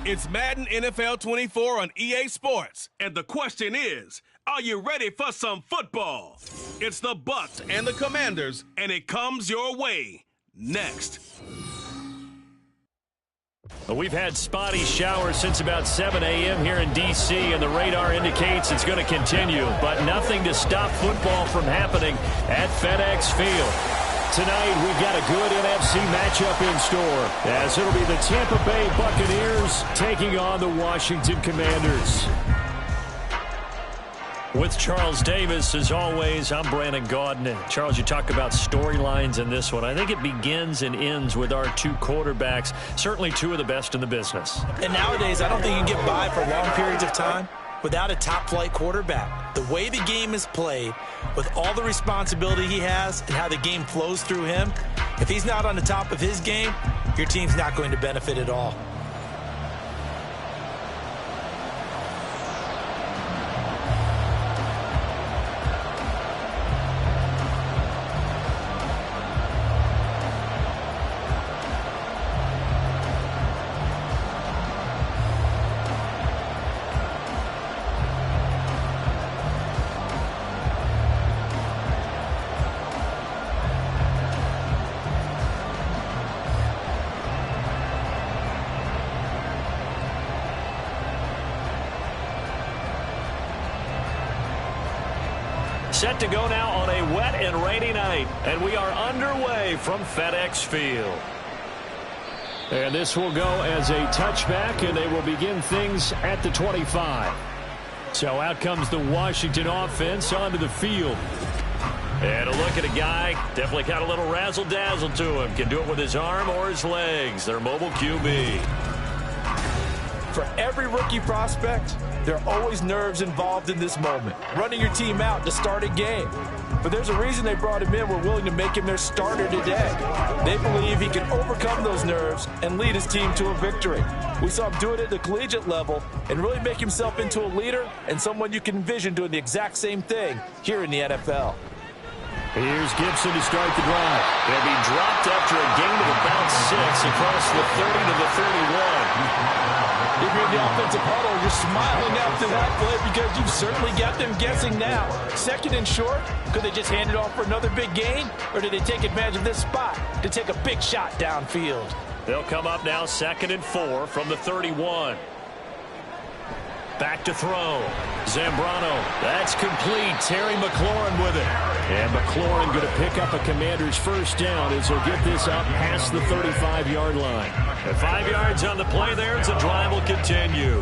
It's Madden NFL 24 on EA Sports, and the question is, are you ready for some football? It's the Bucs and the Commanders, and it comes your way next. Well, we've had spotty showers since about 7 a.m. here in D.C., and the radar indicates it's going to continue, but nothing to stop football from happening at FedEx Field. Tonight, we've got a good NFC matchup in store, as it'll be the Tampa Bay Buccaneers taking on the Washington Commanders. With Charles Davis, as always, I'm Brandon Gaudin. And Charles, you talk about storylines in this one. I think it begins and ends with our two quarterbacks, certainly two of the best in the business. And nowadays, I don't think you can get by for long periods of time without a top-flight quarterback. The way the game is played, with all the responsibility he has and how the game flows through him, if he's not on the top of his game, your team's not going to benefit at all. Set to go now on a wet and rainy night, and we are underway from FedEx Field. And this will go as a touchback, and they will begin things at the 25. So out comes the Washington offense onto the field. And a look at a guy, definitely got a little razzle-dazzle to him. Can do it with his arm or his legs. Their mobile QB. For every rookie prospect, there are always nerves involved in this moment. Running your team out to start a game. But there's a reason they brought him in. We're willing to make him their starter today. They believe he can overcome those nerves and lead his team to a victory. We saw him do it at the collegiate level and really make himself into a leader and someone you can envision doing the exact same thing here in the NFL. Here's Gibson to start the drive. They'll be dropped after a gain of about 6 across the 30 to the 31. If you're in the offensive huddle, you're smiling after that play because you've certainly got them guessing now. Second and short, could they just hand it off for another big gain? Or did they take advantage of this spot to take a big shot downfield? They'll come up now 2nd and 4 from the 31. Back to throw. Zambrano. That's complete. Terry McLaurin with it. And McLaurin going to pick up a Commander's first down as he'll get this up past the 35-yard line. And 5 yards on the play there as the drive will continue.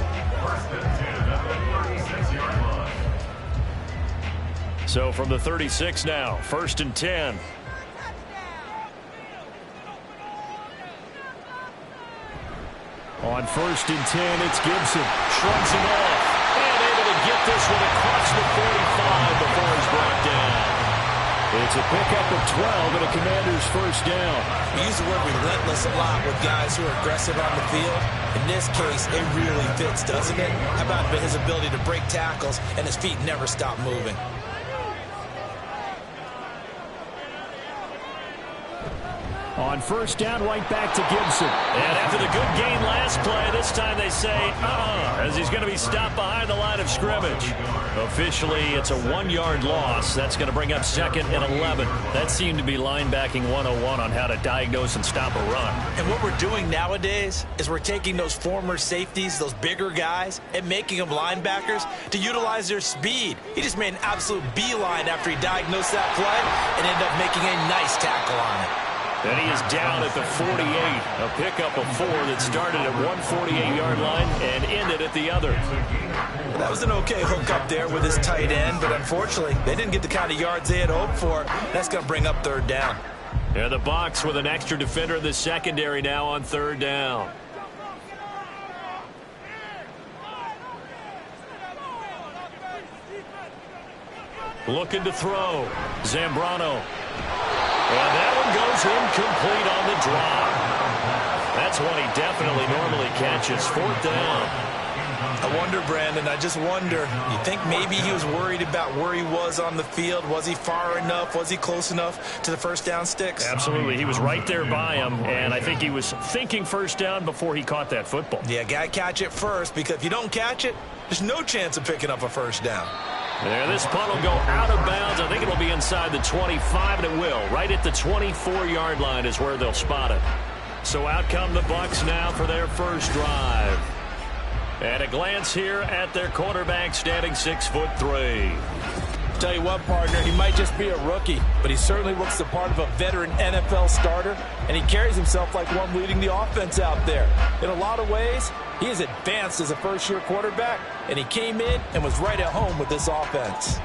So from the 36 now, 1st and 10. On 1st and 10, it's Gibson. Shrugs him off. And able to get this one across the 45 before he's brought down. It's a pickup of 12 and a Commander's first down. We use the word relentless a lot with guys who are aggressive on the field. In this case, it really fits, doesn't it? How about his ability to break tackles and his feet never stop moving? On 1st down, right back to Gibson. And after the good gain last play, this time they say, as he's going to be stopped behind the line of scrimmage. Officially, it's a 1-yard loss. That's going to bring up 2nd and 11. That seemed to be linebacking 101 on how to diagnose and stop a run. And what we're doing nowadays is we're taking those former safeties, those bigger guys, and making them linebackers to utilize their speed. He just made an absolute beeline after he diagnosed that play and ended up making a nice tackle on it. And he is down at the 48. A pickup of 4 that started at one 48-yard line and ended at the other. That was an okay hook up there with his tight end, but unfortunately, they didn't get the kind of yards they had hoped for. That's going to bring up 3rd down. And the Bucs with an extra defender in the secondary now on 3rd down. Looking to throw. Zambrano. And that one goes incomplete on the drop. That's one he definitely normally catches. 4th down. I wonder, Brandon, I just wonder, you think maybe he was worried about where he was on the field? Was he far enough? Was he close enough to the first down sticks? Absolutely. He was right there by him, and I think he was thinking first down before he caught that football. Yeah, got to catch it first, because if you don't catch it, there's no chance of picking up a first down. There, this punt will go out of bounds. I think it'll be inside the 25, and it will. Right at the 24-yard line is where they'll spot it. So out come the Bucs now for their first drive. And a glance here at their quarterback, standing 6'3". Tell you what, partner, he might just be a rookie, but he certainly looks the part of a veteran NFL starter, and he carries himself like one leading the offense out there. In a lot of ways, he is advanced as a first-year quarterback, and he came in and was right at home with this offense.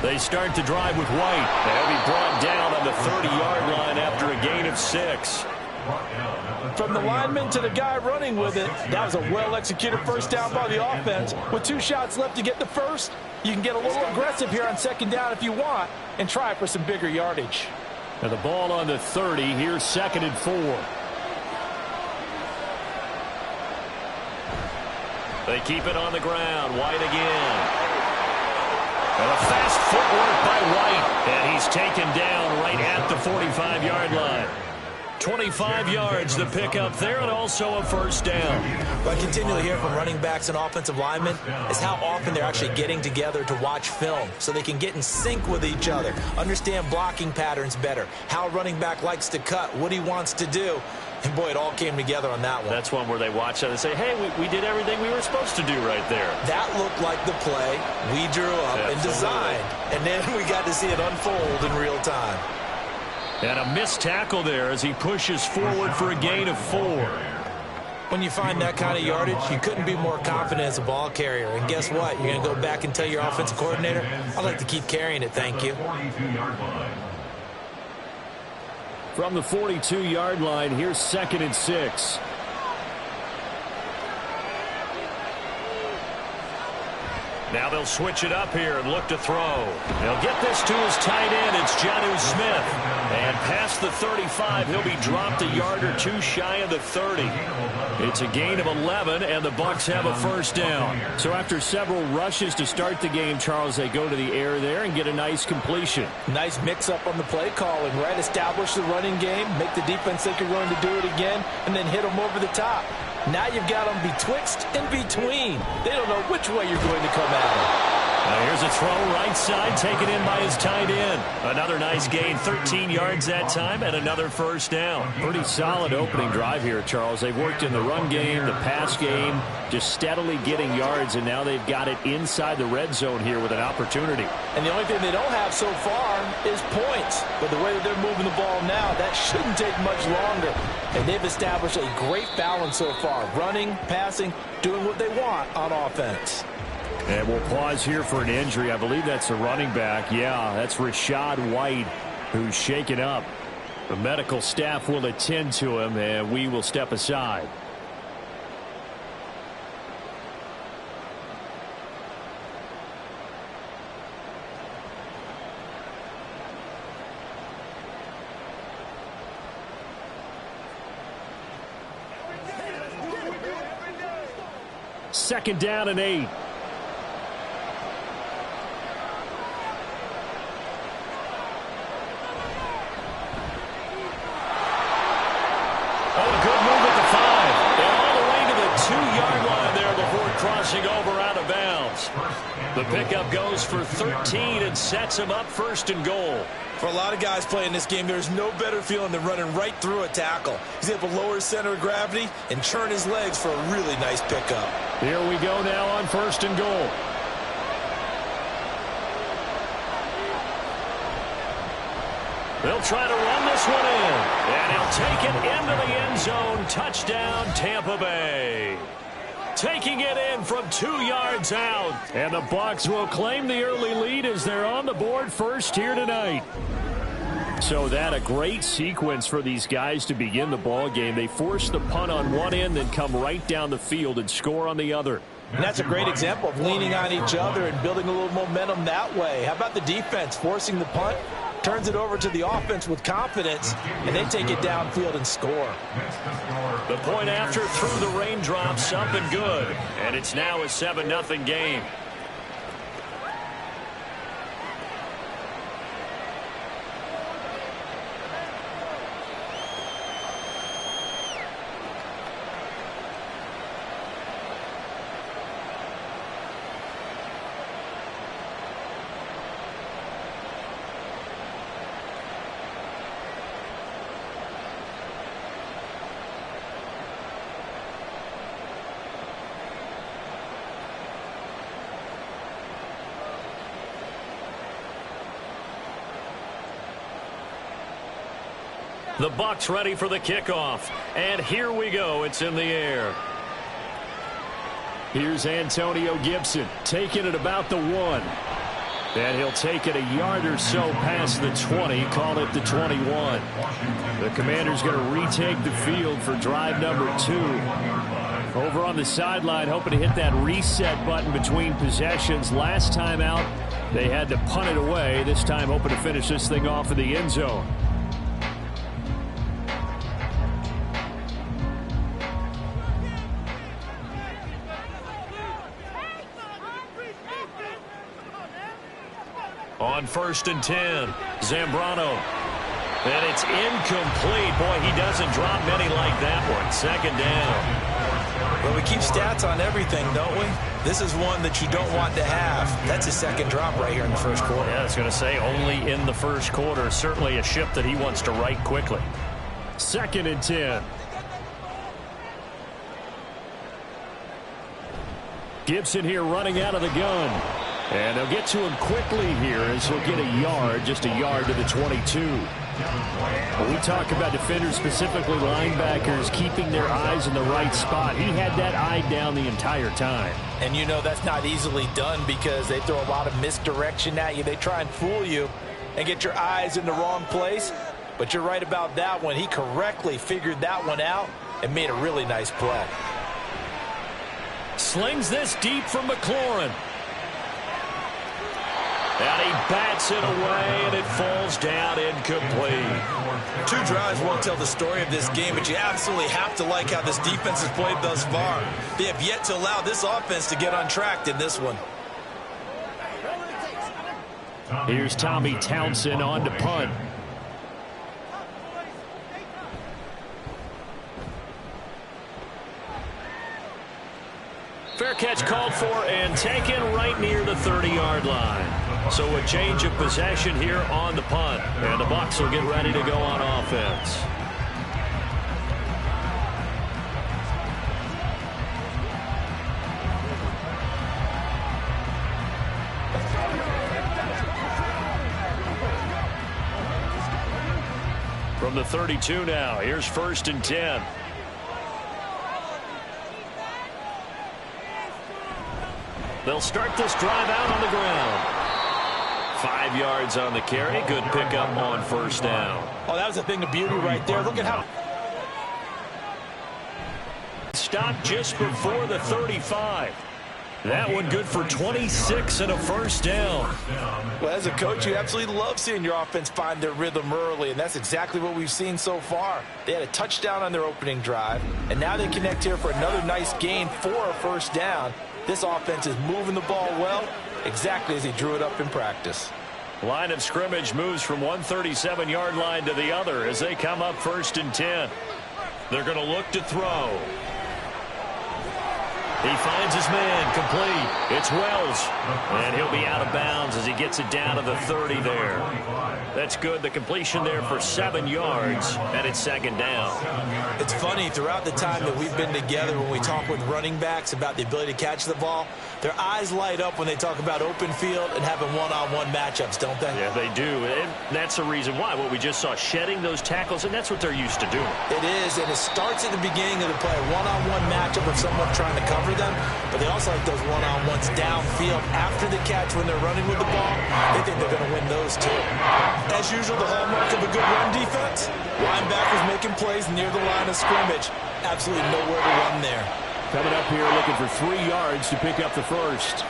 They start to drive with White. They'll be brought down on the 30-yard line after a gain of 6. From the lineman to the guy running with it, that was a well-executed first down by the offense. With 2 shots left to get the first, you can get a little aggressive here on second down if you want and try for some bigger yardage. Now the ball on the 30. Here's 2nd and 4. They keep it on the ground. White again. And a fast footwork by White, and he's taken down right at the 45-yard line. 25 yards the pickup there, and also a first down. What I continually hear from running backs and offensive linemen is how often they're actually getting together to watch film so they can get in sync with each other, understand blocking patterns better, how a running back likes to cut, what he wants to do. And, boy, it all came together on that one. That's one where they watch it and say, hey, we did everything we were supposed to do right there. That looked like the play we drew up and designed. And then we got to see it unfold in real time. And a missed tackle there as he pushes forward for a gain of 4. When you find that kind of yardage, you couldn't be more confident as a ball carrier. And guess what? You're going to go back and tell your offensive coordinator, I'd like to keep carrying it, thank you. From the 42-yard line, here's 2nd and 6. Now they'll switch it up here and look to throw. They'll get this to his tight end. It's Jonnu Smith. And past the 35, he'll be dropped a yard or 2 shy of the 30. It's a gain of 11, and the Bucs have a first down. So after several rushes to start the game, Charles, they go to the air there and get a nice completion. Nice mix-up on the play calling, right? Establish the running game, make the defense think you're going to do it again, and then hit them over the top. Now you've got them betwixt and between. They don't know which way you're going to come at them. Now here's a throw right side, taken in by his tight end. Another nice gain, 13 yards that time, and another first down. Pretty solid opening drive here, Charles. They've worked in the run game, the pass game, just steadily getting yards, and now they've got it inside the red zone here with an opportunity. And the only thing they don't have so far is points. But the way that they're moving the ball now, that shouldn't take much longer. And they've established a great balance so far, running, passing, doing what they want on offense. And we'll pause here for an injury. I believe that's a running back. Yeah, that's Rachaad White, who's shaken up. The medical staff will attend to him, and we will step aside. Second down and 8. Crossing over out of bounds. The pickup goes for 13 and sets him up 1st and goal. For a lot of guys playing this game, there's no better feeling than running right through a tackle. He's able to lower his center of gravity and churn his legs for a really nice pickup. Here we go now on 1st and goal. They'll try to run this one in. And he'll take it into the end zone. Touchdown, Tampa Bay. Taking it in from 2 yards out. And the Bucs will claim the early lead as they're on the board first here tonight. So that a great sequence for these guys to begin the ball game. They force the punt on one end, then come right down the field and score on the other. And that's a great example of leaning on each other and building a little momentum that way. How about the defense forcing the punt, turns it over to the offense with confidence, and they take it downfield and score. The point after through the raindrops, up and good. And it's now a 7-0 game. The Bucs ready for the kickoff. And here we go. It's in the air. Here's Antonio Gibson taking it about the 1. And he'll take it a yard or so past the 20, call it the 21. The Commanders going to retake the field for drive number 2. Over on the sideline, hoping to hit that reset button between possessions. Last time out, they had to punt it away. This time, hoping to finish this thing off in the end zone. On 1st and 10, Zambrano. And it's incomplete. Boy, he doesn't drop many like that one. 2nd down. Well, we keep stats on everything, don't we? This is one that you don't want to have. That's his 2nd drop right here in the 1st quarter. Yeah, I was going to say only in the 1st quarter. Certainly a ship that he wants to right quickly. 2nd and 10. Gibson here running out of the gun. And they'll get to him quickly here as he'll get a yard, just a yard to the 22. When we talk about defenders, specifically linebackers, keeping their eyes in the right spot, he had that eye down the entire time. And you know that's not easily done because they throw a lot of misdirection at you. They try and fool you and get your eyes in the wrong place. But you're right about that one. He correctly figured that one out and made a really nice play. Slings this deep from McLaurin. And he bats it away, and it falls down incomplete. 2 drives won't tell the story of this game, but you absolutely have to like how this defense has played thus far. They have yet to allow this offense to get untracked in this one. Here's Tommy Townsend on to punt. Fair catch called for and taken right near the 30-yard line. So a change of possession here on the punt. And the Bucs will get ready to go on offense. From the 32 now, here's 1st and 10. They'll start this drive out on the ground. 5 yards on the carry. Good pickup on 1st down. Oh, that was a thing of beauty right there. Look at how. Stopped just before the 35. That one good for 26 and a 1st down. Well, as a coach, you absolutely love seeing your offense find their rhythm early, and that's exactly what we've seen so far. They had a touchdown on their opening drive, and now they connect here for another nice gain for a 1st down. This offense is moving the ball well, exactly as he drew it up in practice. Line of scrimmage moves from 137-yard line to the other as they come up 1st and 10. They're going to look to throw. He finds his man, complete. It's Wells, and he'll be out of bounds as he gets it down to the 30 there. That's good. The completion there for 7 yards, and it's 2nd down. It's funny, throughout the time that we've been together, when we talk with running backs about the ability to catch the ball, their eyes light up when they talk about open field and having one-on-one matchups, don't they? Yeah, they do, and that's the reason why. What we just saw, shedding those tackles, and that's what they're used to doing. It is, and it starts at the beginning of the play, a one-on-one matchup of someone trying to cover them, but they also like those one-on-ones downfield after the catch when they're running with the ball. They think they're going to win those too. As usual, the hallmark of a good run defense, linebackers making plays near the line of scrimmage. Absolutely nowhere to run there. coming up here looking for 3 yards to pick up the first.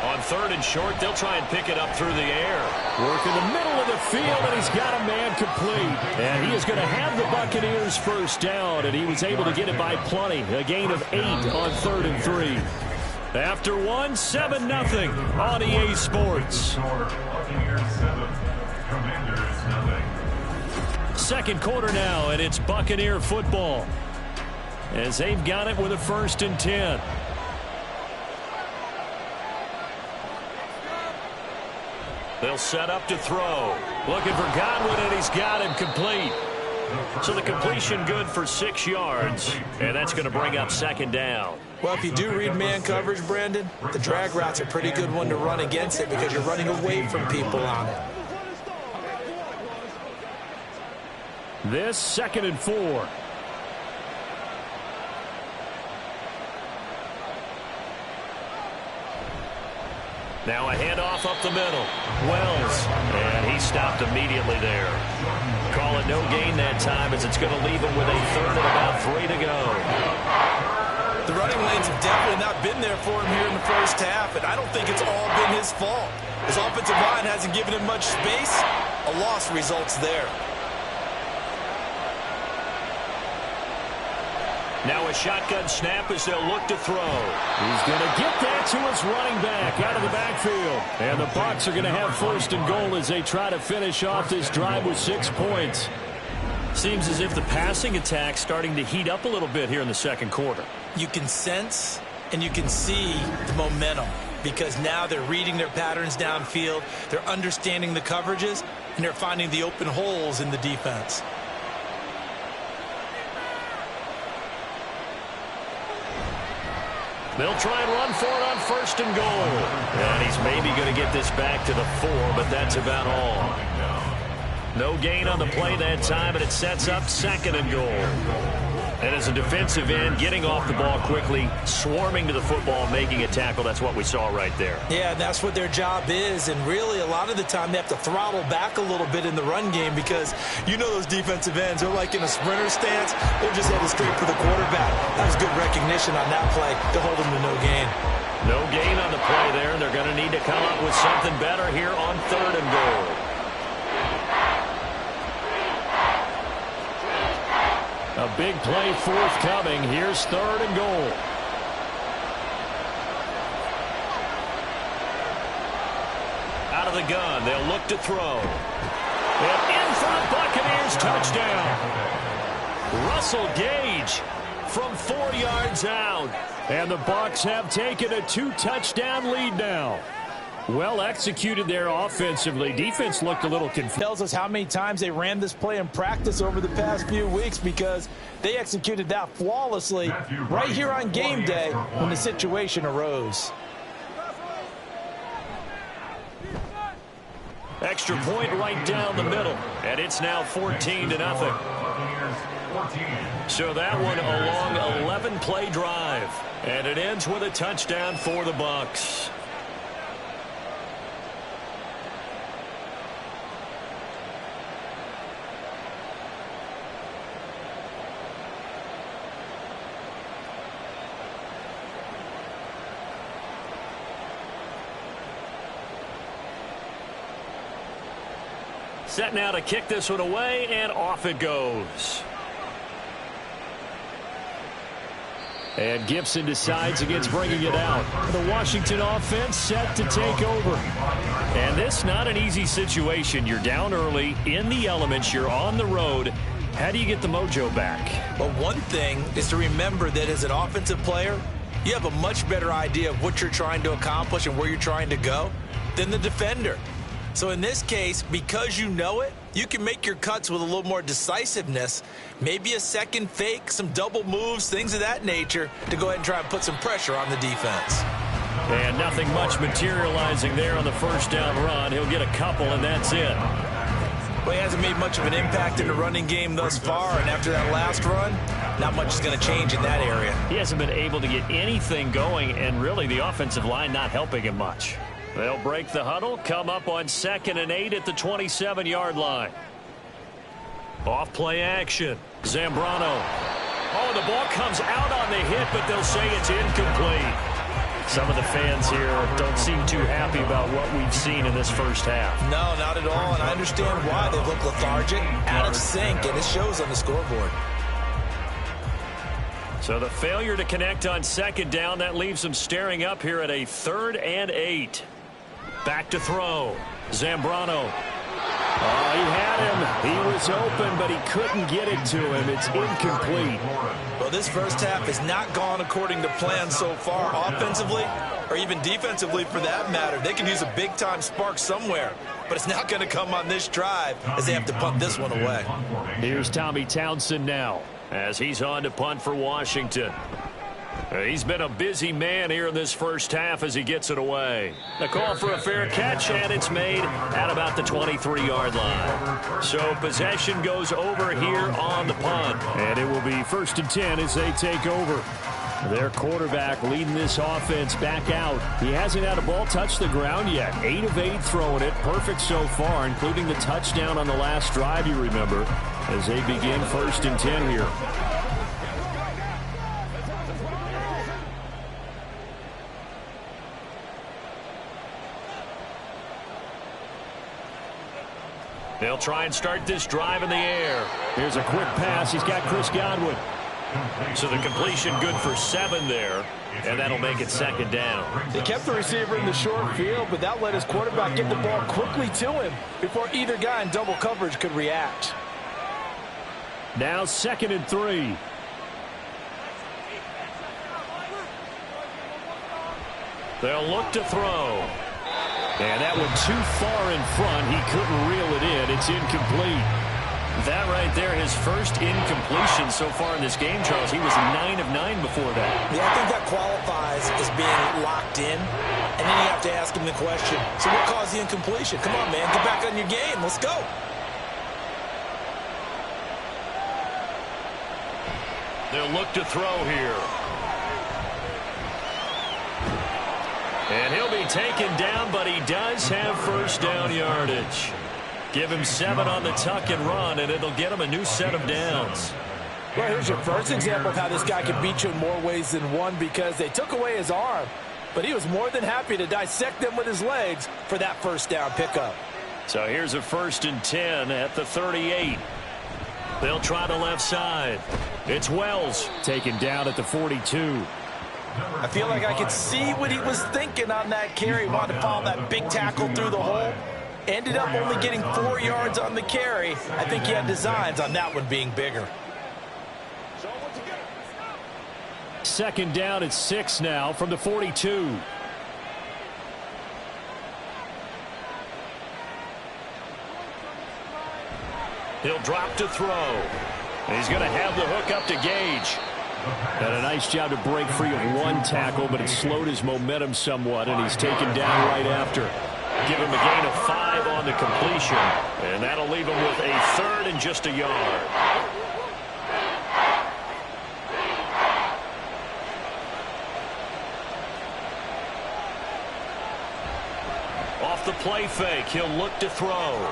On 3rd and short, they'll try and pick it up through the air. Work in the middle of the field, and he's got a man complete. And he is going to have the Buccaneers first down, and he was able to get it by plenty. A gain of 8 on 3rd and 3. After 1, 7-0 on EA Sports. Second quarter now, and it's Buccaneer football as they've got it with a 1st and 10. They'll set up to throw. Looking for Godwin, and he's got him complete. So the completion good for 6 yards, and that's going to bring up 2nd down. Well, if you do read man coverage, Brandon, the drag route's a pretty good one to run against it because you're running away from people on it. This 2nd and 4. Now a handoff up the middle. Wells, and he stopped immediately there. Call it no gain that time as it's going to leave him with a 3rd and about 3 to go. The running lanes have definitely not been there for him here in the first half, and I don't think it's all been his fault. His offensive line hasn't given him much space. A loss results there. Now a shotgun snap as they'll look to throw. He's going to get that to his running back out of the backfield. And the Bucs are going to have 1st and goal as they try to finish off this drive with 6 points. Seems as if the passing attack's starting to heat up a little bit here in the 2nd quarter. You can sense and you can see the momentum because now they're reading their patterns downfield, they're understanding the coverages, and they're finding the open holes in the defense. They'll try and run for it on 1st and goal. And he's maybe going to get this back to the 4, but that's about all. No gain on the play that time, and it sets up 2nd and goal. And as a defensive end, getting off the ball quickly, swarming to the football, making a tackle, that's what we saw right there. Yeah, and that's what their job is. And really, a lot of the time, they have to throttle back a little bit in the run game because you know those defensive ends, they're like in a sprinter stance. They're just headed straight for the quarterback. That was good recognition on that play to hold them to no gain. No gain on the play there, and they're going to need to come up with something better here on 3rd and goal. A big play forthcoming. Here's 3rd and goal. Out of the gun, they'll look to throw. And in for the Buccaneers touchdown. Russell Gage from 4 yards out. And the Bucs have taken a 2-touchdown lead now. Well executed there offensively. Defense looked a little confused. Tells us how many times they ran this play in practice over the past few weeks because they executed that flawlessly right here on game day when the situation arose. Extra point right down the middle, and it's now 14-0. So that one a long 11-play drive, and it ends with a touchdown for the Bucs. Set now to kick this one away, and off it goes. And Gibson decides against bringing it out. The Washington offense set to take over. And this not an easy situation. You're down early, in the elements, you're on the road. How do you get the mojo back? Well, one thing is to remember that as an offensive player, you have a much better idea of what you're trying to accomplish and where you're trying to go than the defender. So in this case, because you know it, you can make your cuts with a little more decisiveness, maybe a second fake, some double moves, things of that nature, to go ahead and try and put some pressure on the defense. And nothing much materializing there on the first down run. He'll get a couple, and that's it. Well, he hasn't made much of an impact in the running game thus far, and after that last run, not much is going to change in that area. He hasn't been able to get anything going, and really the offensive line not helping him much. They'll break the huddle, come up on 2nd and 8 at the 27-yard line. Off play action. Zambrano. Oh, the ball comes out on the hit, but they'll say it's incomplete. Some of the fans here don't seem too happy about what we've seen in this first half. No, not at all, and I understand why. They look lethargic, out of sync, and it shows on the scoreboard. So the failure to connect on second down, that leaves them staring up here at a 3rd and 8. Back to throw. Zambrano. Oh, he had him. He was open, but he couldn't get it to him. It's incomplete. Well, this first half has not gone according to plan so far, offensively or even defensively for that matter. They can use a big-time spark somewhere, but it's not going to come on this drive as they have to punt this one away. Here's Tommy Townsend now as he's on to punt for Washington. He's been a busy man here in this first half as he gets it away. A call for a fair catch, and it's made at about the 23-yard line. So possession goes over here on the punt. And it will be 1st and 10 as they take over. Their quarterback leading this offense back out. He hasn't had a ball touch the ground yet. 8 of 8 throwing it. Perfect so far, including the touchdown on the last drive, you remember, as they begin 1st and 10 here. They'll try and start this drive in the air. Here's a quick pass. He's got Chris Godwin. So the completion good for 7 there, and that'll make it 2nd down. They kept the receiver in the short field, but that let his quarterback get the ball quickly to him before either guy in double coverage could react. Now 2nd and 3. They'll look to throw. And that one too far in front. He couldn't reel it in. It's incomplete. That right there, his first incompletion so far in this game, Charles. He was 9 of 9 before that. Yeah, I think that qualifies as being locked in. And then you have to ask him the question, so what caused the incompletion? Come on, man, get back on your game. Let's go. They'll look to throw here. And he'll be taken down, but he does have 1st down yardage. Give him 7 on the tuck and run, and it'll get him a new set of downs. Well, here's your first example of how this guy can beat you in more ways than one, because they took away his arm, but he was more than happy to dissect them with his legs for that 1st down pickup. So here's a 1st and 10 at the 38. They'll try the left side. It's Wells taken down at the 42. I feel like I could see what he was thinking on that carry. Wanted to follow that big tackle through the hole. Ended up only getting 4 yards on the carry. I think he had designs on that one being bigger. 2nd down at 6 now from the 42. He'll drop to throw. He's going to have the hook up to Gage. And a nice job to break free of 1 tackle, but it slowed his momentum somewhat, and he's taken down right after. Give him a gain of 5 on the completion, and that'll leave him with a 3rd and just a yard. Off the play fake, he'll look to throw.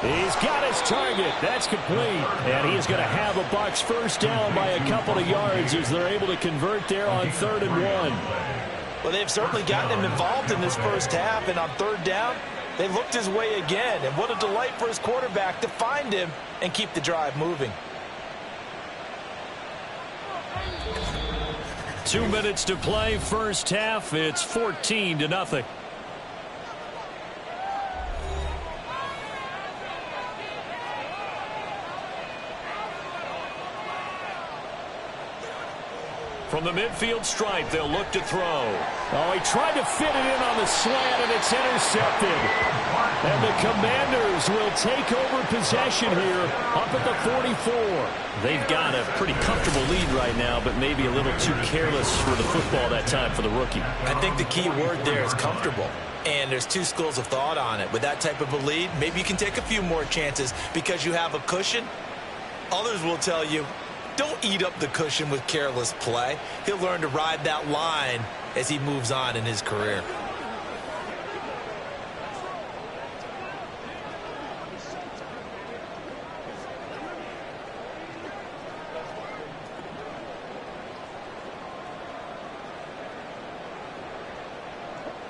He's got his target. That's complete. And he is going to have a Bucs 1st down by a couple of yards as they're able to convert there on 3rd and 1. Well, they've certainly gotten him involved in this first half, and on 3rd down, they looked his way again. And what a delight for his quarterback to find him and keep the drive moving. 2 minutes to play, first half. It's 14-0. From the midfield stripe, they'll look to throw. Oh, he tried to fit it in on the slant, and it's intercepted. And the Commanders will take over possession here up at the 44. They've got a pretty comfortable lead right now, but maybe a little too careless for the football that time for the rookie. I think the key word there is comfortable. And there's 2 schools of thought on it. With that type of a lead, maybe you can take a few more chances because you have a cushion. Others will tell you, don't eat up the cushion with careless play. He'll learn to ride that line as he moves on in his career.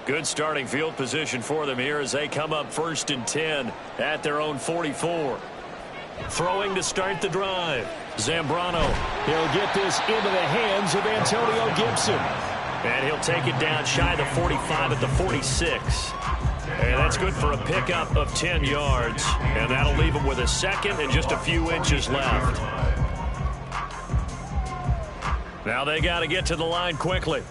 Good starting field position for them here as they come up 1st and 10 at their own 44. Throwing to start the drive. Zambrano. He'll get this into the hands of Antonio Gibson. And he'll take it down shy of the 45 at the 46. And that's good for a pickup of 10 yards. And that'll leave him with a second and just a few inches left. Now they got to get to the line quickly.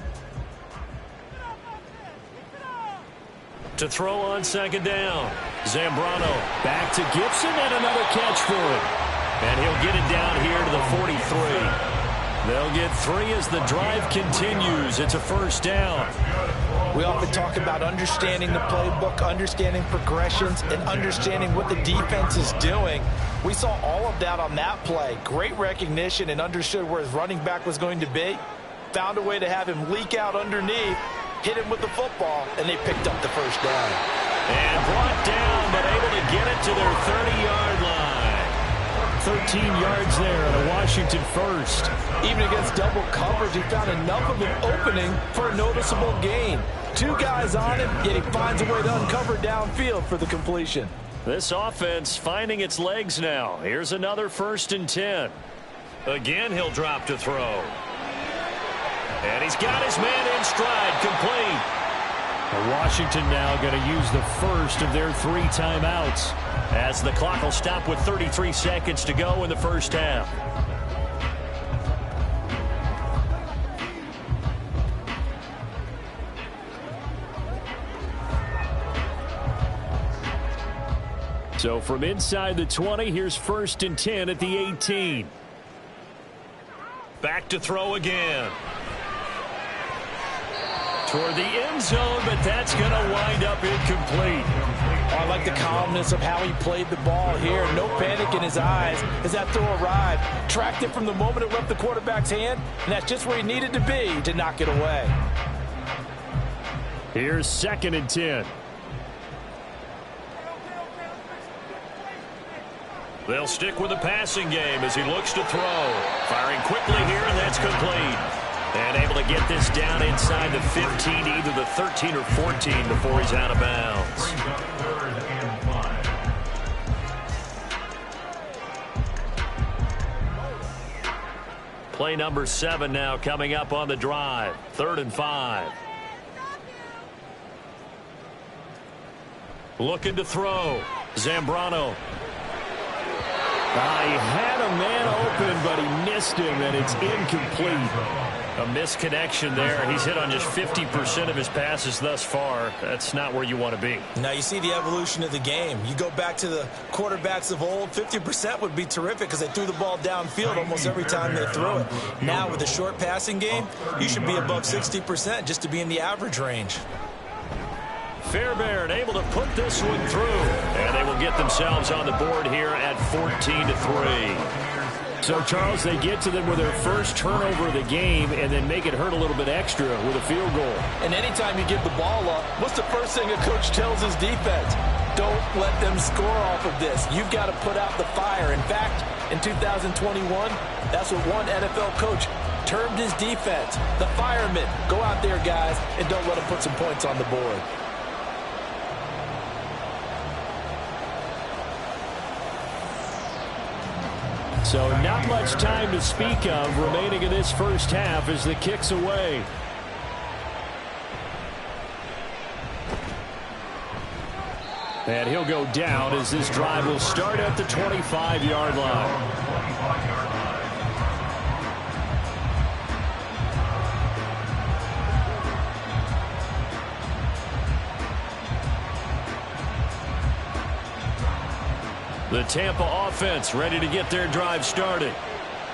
To throw on 2nd down. Zambrano back to Gibson and another catch for him. And he'll get it down here to the 43. They'll get 3 as the drive continues. It's a 1st down. We often talk about understanding the playbook, understanding progressions, and understanding what the defense is doing. We saw all of that on that play. Great recognition and understood where his running back was going to be. Found a way to have him leak out underneath, hit him with the football, and they picked up the 1st down. And brought down, but able to get it to their 30-yard line. 13 yards there on a Washington 1st. Even against double coverage, he found enough of an opening for a noticeable gain. 2 guys on him, yet he finds a way to uncover downfield for the completion. This offense finding its legs now. Here's another 1st and 10. Again, he'll drop to throw. And he's got his man in stride, complete. Washington now going to use the first of their 3 timeouts as the clock will stop with 33 seconds to go in the 1st half. So from inside the 20, here's 1st and 10 at the 18. Back to throw again. Toward the end zone, but that's going to wind up incomplete. I like the calmness of how he played the ball here. No panic in his eyes as that throw arrived. Tracked it from the moment it left the quarterback's hand, and that's just where he needed to be to knock it away. Here's 2nd and 10. They'll stick with the passing game as he looks to throw. Firing quickly here, and that's complete. And able to get this down inside the 15, either the 13 or 14 before he's out of bounds. Play number 7 now coming up on the drive. 3rd and 5. Looking to throw. Zambrano. He had a man open, but he missed him, and it's incomplete. A misconnection there. He's hit on just 50% of his passes thus far. That's not where you want to be. Now you see the evolution of the game. You go back to the quarterbacks of old, 50% would be terrific because they threw the ball downfield almost every time they threw it. Now with the short passing game, you should be above 60% just to be in the average range. Fairbairn able to put this one through. And they will get themselves on the board here at 14-3. So, Charles, they get to them with their first turnover of the game and then make it hurt a little bit extra with a field goal. And anytime you give the ball up, what's the first thing a coach tells his defense? Don't let them score off of this. You've got to put out the fire. In fact, in 2021, that's what one NFL coach termed his defense. The firemen. Go out there, guys, and don't let them put some points on the board. So not much time to speak of remaining in this 1st half as the kick's away. And he'll go down as this drive will start at the 25-yard line. The Tampa offense ready to get their drive started.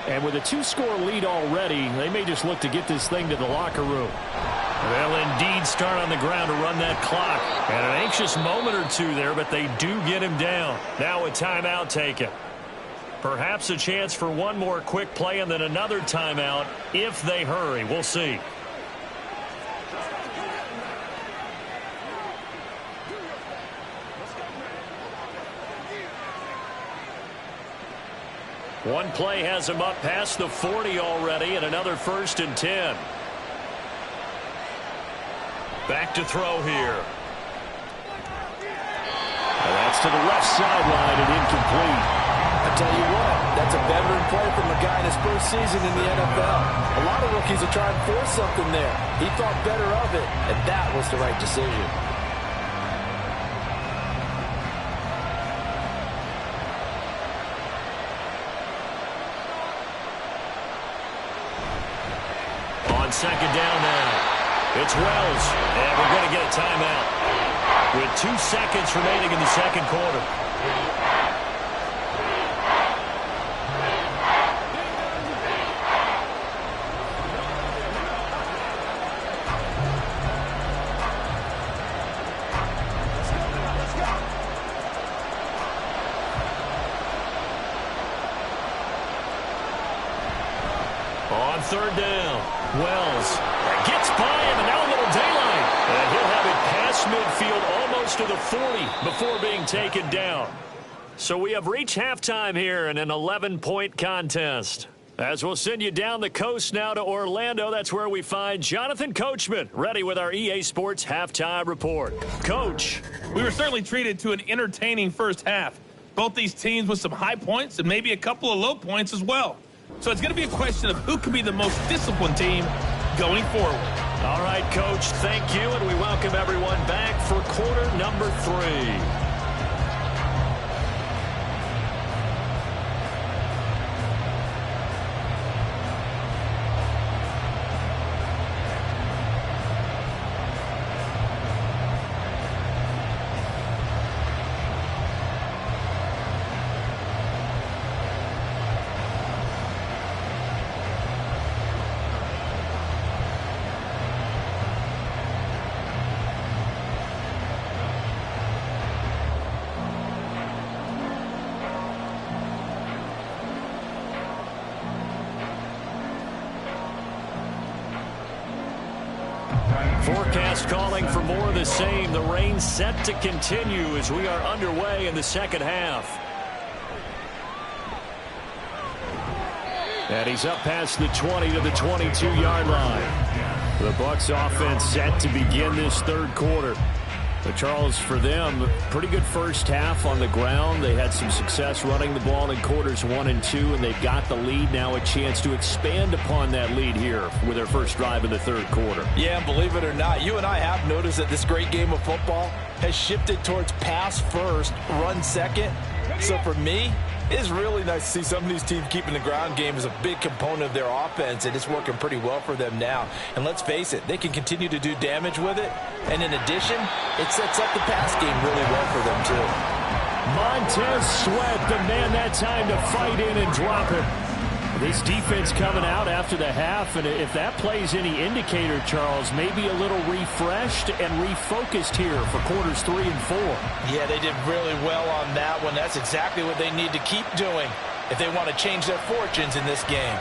And with a 2-score lead already, they may just look to get this thing to the locker room. They'll indeed start on the ground to run that clock. And an anxious moment or two there, but they do get him down. Now a timeout taken. Perhaps a chance for one more quick play and then another timeout if they hurry. We'll see. One play has him up past the 40 already, and another 1st and 10. Back to throw here. And that's to the left sideline and incomplete. I tell you what, that's a veteran play from a guy in his first season in the NFL. A lot of rookies are trying to force something there. He thought better of it, and that was the right decision. On second down now, it's Wells, and we're going to get a timeout with 2 seconds remaining in the second quarter. On third down, Wells gets by him, and now a little daylight. And he'll have it past midfield almost to the 40 before being taken down. So we have reached halftime here in an 11-point contest. As we'll send you down the coast now to Orlando, that's where we find Jonathan Coachman, ready with our EA Sports halftime report. Coach. We were certainly treated to an entertaining first half. Both these teams with some high points and maybe a couple of low points as well. So it's going to be a question of who can be the most disciplined team going forward. All right, Coach, thank you, and we welcome everyone back for quarter number 3. Forecast calling for more of the same. The rain set to continue as we are underway in the second half. And he's up past the 20 to the 22-yard line. The Bucs offense set to begin this third quarter. But Charles, for them, pretty good first half on the ground. They had some success running the ball in quarters 1 and 2, and they've got the lead. Now a chance to expand upon that lead here with their first drive in the third quarter. Yeah, believe it or not, you and I have noticed that this great game of football has shifted towards pass first, run second. So for me, it's really nice to see some of these teams keeping the ground game as a big component of their offense, and it's working pretty well for them now. And let's face it, they can continue to do damage with it. And in addition, it sets up the pass game really well for them, too. Montez Sweat, the man that time to fight in and drop it. This defense coming out after the half, and if that plays any indicator, Charles, maybe a little refreshed and refocused here for quarters 3 and 4. Yeah, they did really well on that one. That's exactly what they need to keep doing if they want to change their fortunes in this game.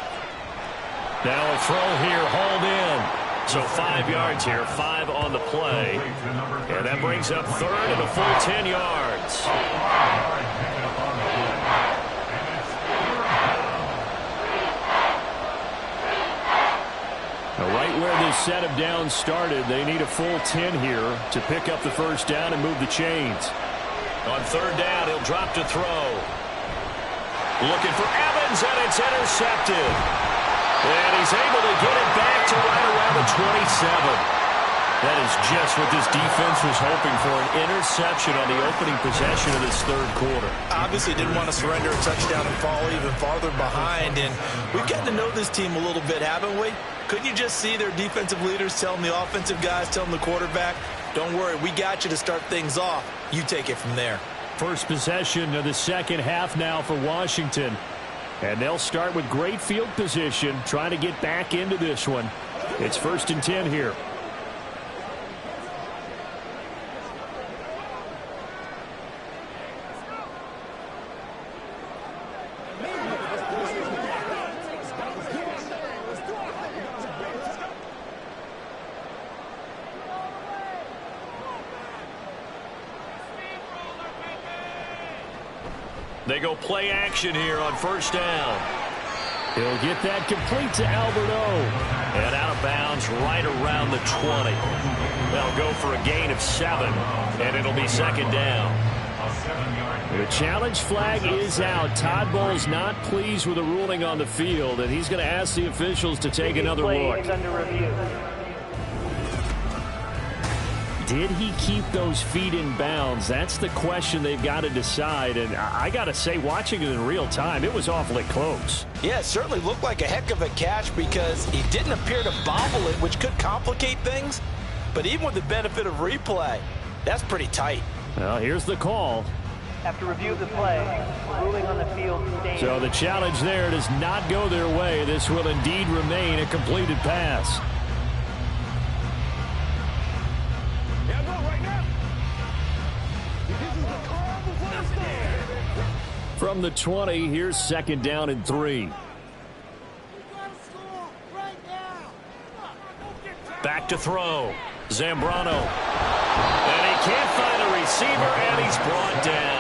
Now a throw here, hauled in. So 5 yards here, 5 on the play. And that brings up third and a full 10 yards. Right where this set of downs started, they need a full 10 here to pick up the first down and move the chains. On third down, he'll drop to throw. Looking for Evans, and it's intercepted. And he's able to get it back to right around the 27. That is just what this defense was hoping for, an interception on the opening possession of this third quarter. Obviously didn't want to surrender a touchdown and fall even farther behind, and we've gotten to know this team a little bit, haven't we? Couldn't you just see their defensive leaders telling the offensive guys, telling the quarterback, don't worry, we got you to start things off. You take it from there. First possession of the second half now for Washington. And they'll start with great field position, trying to get back into this one. It's 1st and 10 here. They go play action here on first down. He'll get that complete to Alberto. And out of bounds right around the 20. They'll go for a gain of 7, and it'll be second down. The challenge flag is out. Todd Bowles not pleased with the ruling on the field, and he's going to ask the officials to take another look. Did he keep those feet in bounds? That's the question they've got to decide. And I got to say, watching it in real time, it was awfully close. Yeah, it certainly looked like a heck of a catch because he didn't appear to bobble it, which could complicate things. But even with the benefit of replay, that's pretty tight. Well, here's the call. After review of the play, ruling on the field stands. So the challenge there does not go their way. This will indeed remain a completed pass. From the 20, here's second down and 3. Back to throw. Zambrano. And he can't find a receiver, and he's brought down.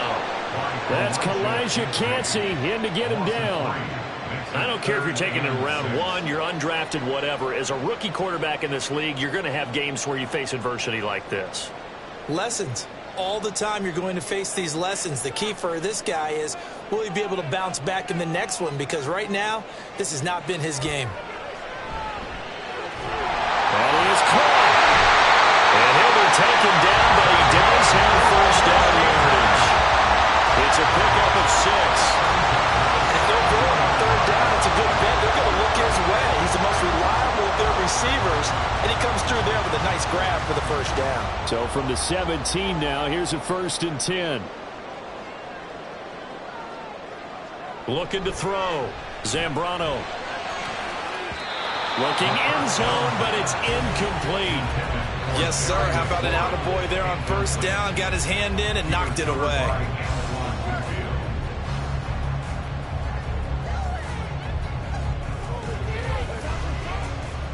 That's Kalijah Cansey in to get him down. I don't care if you're taking it in round 1, you're undrafted, whatever. As a rookie quarterback in this league, you're going to have games where you face adversity like this. Lessons. All the time you're going to face these lessons. The key for this guy is, will he be able to bounce back in the next one? Because right now, this has not been his game. And he is caught. And he'll be taken down, but he does have first down yardage. It's a pickup of 6. And they're going on third down. It's a good bet. They're going to look his way. He's the most reliable of their receivers. And he comes through there with a nice grab for the first down. So from the 17 now, here's a 1st and 10. Looking to throw. Zambrano. Looking end zone, but it's incomplete. Yes, sir. How about an attaboy there on first down? Got his hand in and knocked it away.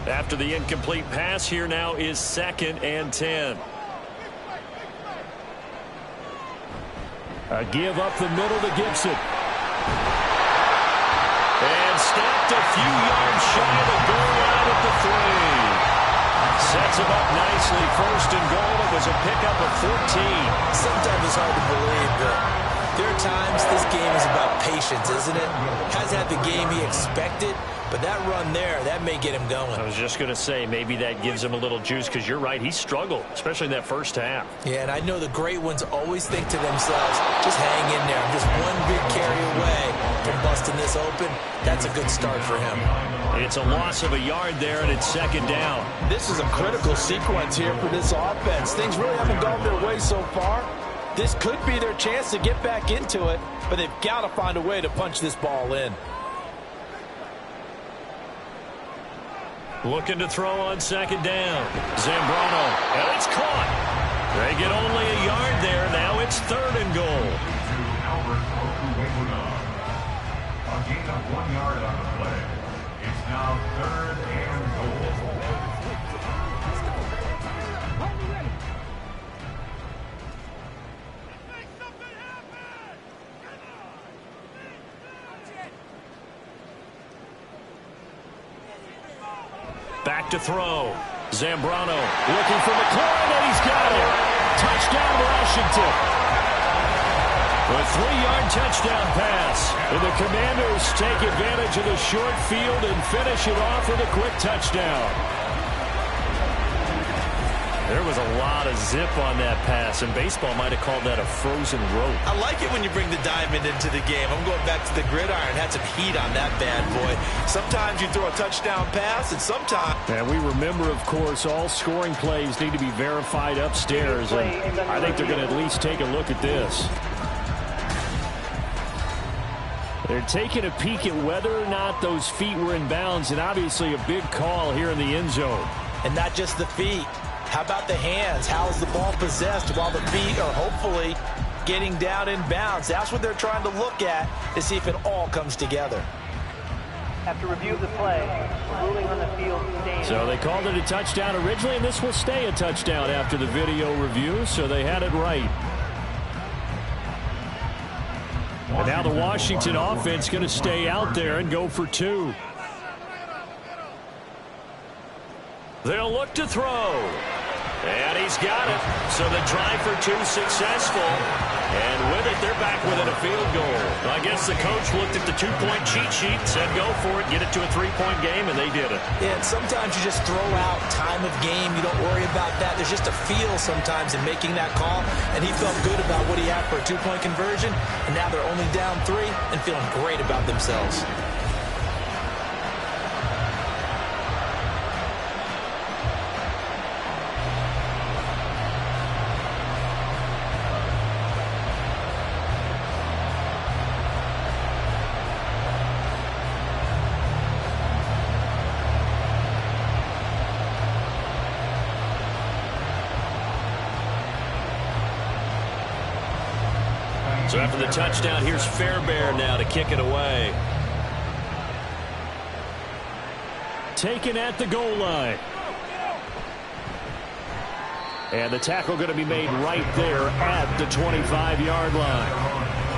After the incomplete pass, here now is 2nd and 10. A give up the middle to Gibson. And stopped a few yards shy of the goal line at the 3. Sets him up nicely. 1st and goal. It was a pickup of 14. Sometimes it's hard to believe, but there are times this game is about patience, isn't it? Hasn't had the game he expected, but that run there, that may get him going. I was just going to say, maybe that gives him a little juice, because you're right, he struggled, especially in that first half. Yeah, and I know the great ones always think to themselves, just hang in there. I'm just one big carry away from busting this open. That's a good start for him. It's a loss of a yard there, and it's 2nd down. This is a critical sequence here for this offense. Things really haven't gone their way so far. This could be their chance to get back into it, but they've got to find a way to punch this ball in. Looking to throw on 2nd down. Zambrano. And it's caught. They get only a yard there. Now it's 3rd and goal. A gain of 1 yard on the play. It's now 3rd and goal. Back to throw. Zambrano looking for McLaurin, and he's got it. Touchdown, Washington. A 3-yard touchdown pass. And the Commanders take advantage of the short field and finish it off with a quick touchdown. There was a lot of zip on that pass, and baseball might have called that a frozen rope. I like it when you bring the diamond into the game. I'm going back to the gridiron. Had some heat on that bad boy. Sometimes you throw a touchdown pass, and sometimes... And we remember, of course, all scoring plays need to be verified upstairs, and I think they're going to at least take a look at this. They're taking a peek at whether or not those feet were in bounds, and obviously a big call here in the end zone. And not just the feet. How about the hands? How is the ball possessed while the feet are hopefully getting down in bounds? That's what they're trying to look at to see if it all comes together. After review of the play, ruling on the field stands. So they called it a touchdown originally, and this will stay a touchdown after the video review, so they had it right. And now the Washington offense going to stay out there and go for 2. They'll look to throw. And he's got it. So the try for two successful. And with it, they're back within a field goal. I guess the coach looked at the two-point cheat sheet, said go for it, get it to a three-point game, and they did it. Yeah, and sometimes you just throw out time of game. You don't worry about that. There's just a feel sometimes in making that call, and he felt good about what he had for a two-point conversion, and now they're only down 3 and feeling great about themselves. So after the touchdown, here's Fairbairn now to kick it away. Taken at the goal line. And the tackle going to be made right there at the 25-yard line.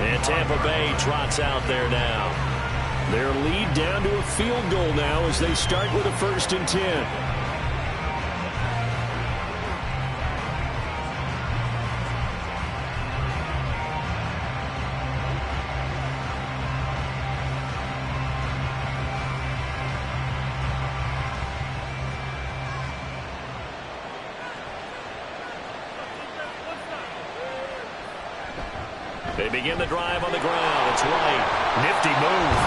And Tampa Bay trots out there now. Their lead down to a field goal now as they start with a 1st and 10. They begin the drive on the ground. It's right. Nifty move.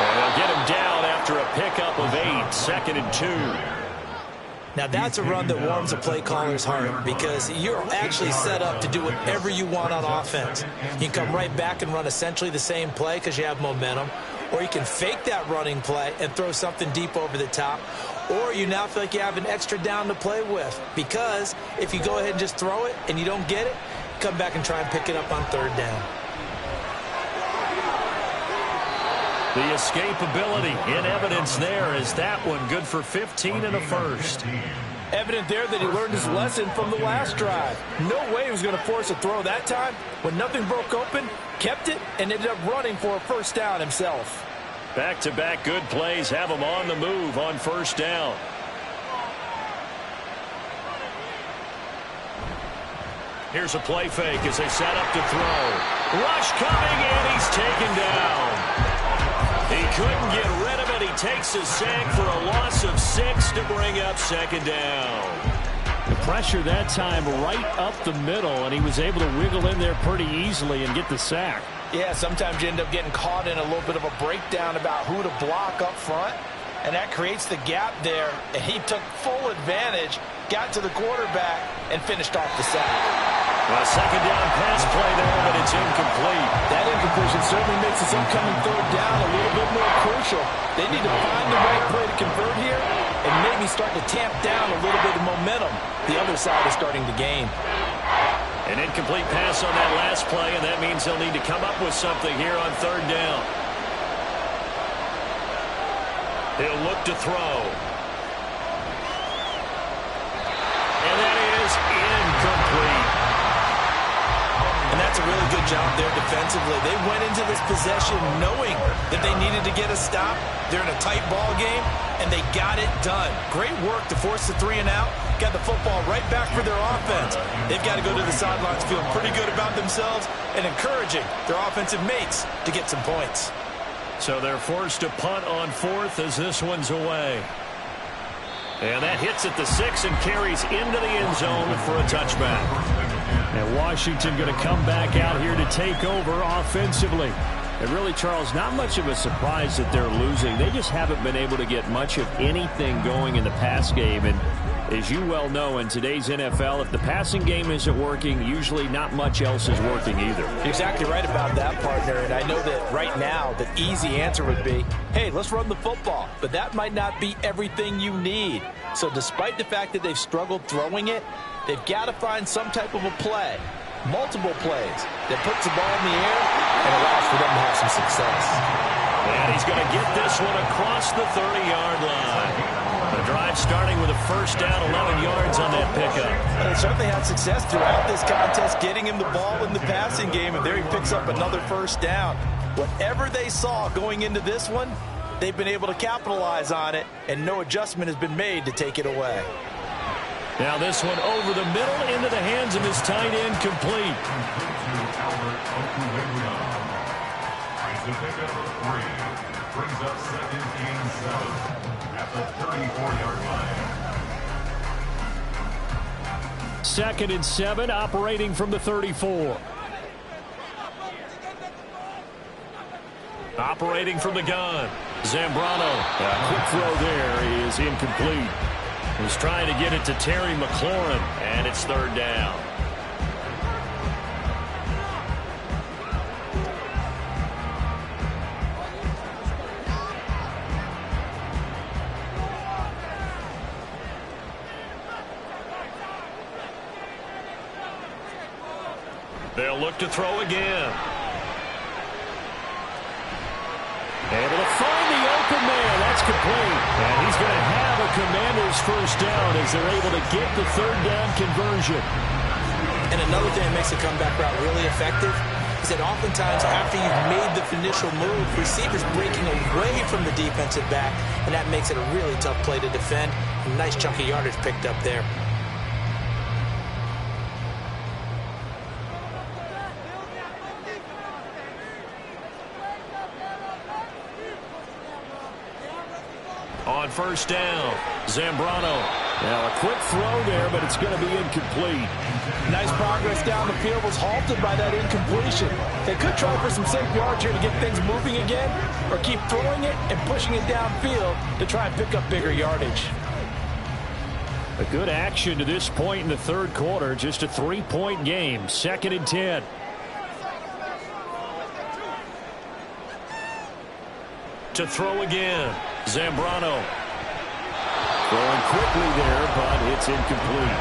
And they'll get him down after a pickup of 8. 2nd and 2. Now that's a run that warms a play caller's heart because you're actually set up to do whatever you want on offense. You can come right back and run essentially the same play because you have momentum, or you can fake that running play and throw something deep over the top, or you now feel like you have an extra down to play with because if you go ahead and just throw it and you don't get it, come back and try and pick it up on 3rd down. The escapability in evidence there is that one good for 15 and a 1st. Evident there that he learned his lesson from the last drive. No way he was going to force a throw that time. When nothing broke open, kept it, and ended up running for a 1st down himself. Back-to-back good plays have him on the move on 1st down. Here's a play fake as they set up to throw. Rush coming, and he's taken down. He couldn't get rid of it. He takes a sack for a loss of 6 to bring up 2nd down. The pressure that time right up the middle, and he was able to wiggle in there pretty easily and get the sack. Yeah, sometimes you end up getting caught in a little bit of a breakdown about who to block up front, and that creates the gap there, and he took full advantage, got to the quarterback, and finished off the sack. A 2nd down pass play there, but it's incomplete. That incompletion certainly makes this upcoming 3rd down a little bit more crucial. They need to find the right play to convert here and maybe start to tamp down a little bit of momentum. The other side is starting to gain. An incomplete pass on that last play, and that means they'll need to come up with something here on 3rd down. He'll look to throw. And that is incomplete. And that's a really good job there defensively. They went into this possession knowing that they needed to get a stop. They're in a tight ball game, and they got it done. Great work to force the 3 and out. Got the football right back for their offense. They've got to go to the sidelines feeling pretty good about themselves and encouraging their offensive mates to get some points. So they're forced to punt on 4th as this one's away. And that hits at the 6 and carries into the end zone for a touchback. And Washington going to come back out here to take over offensively. And really, Charles, not much of a surprise that they're losing. They just haven't been able to get much of anything going in the pass game. And as you well know, in today's NFL, if the passing game isn't working, usually not much else is working either. You're exactly right about that, partner. And I know that right now the easy answer would be, hey, let's run the football. But that might not be everything you need. So despite the fact that they've struggled throwing it, they've got to find some type of a play, multiple plays, that puts the ball in the air and allows for them to have some success. And he's going to get this one across the 30-yard line. The drive starting with a 1st down, 11 yards on that pickup. They certainly had success throughout this contest, getting him the ball in the passing game, and there he picks up another 1st down. Whatever they saw going into this one, they've been able to capitalize on it, and no adjustment has been made to take it away. Now this one over the middle into the hands of his tight end, complete. Brings up 2nd and 7 at the 34-yard line. 2nd and 7, operating from the 34. Operating from the gun, Zambrano. A quick throw there is incomplete. He's trying to get it to Terry McLaurin, and it's 3rd down. They'll look to throw again. Able to find the open man. That's complete. And he's going to have a Commanders first down as they're able to get the 3rd down conversion. And another thing that makes the comeback route really effective is that oftentimes after you've made the initial move, receivers breaking away from the defensive back, and that makes it a really tough play to defend. A nice chunk of yardage picked up there. On 1st down, Zambrano. Now a quick throw there, but it's going to be incomplete. Nice progress down the field was halted by that incompletion. They could try for some safe yards here to get things moving again, or keep throwing it and pushing it downfield to try and pick up bigger yardage. A good action to this point in the 3rd quarter. Just a 3-point game. 2nd and 10. To throw again, Zambrano. Throwing quickly there, but it's incomplete.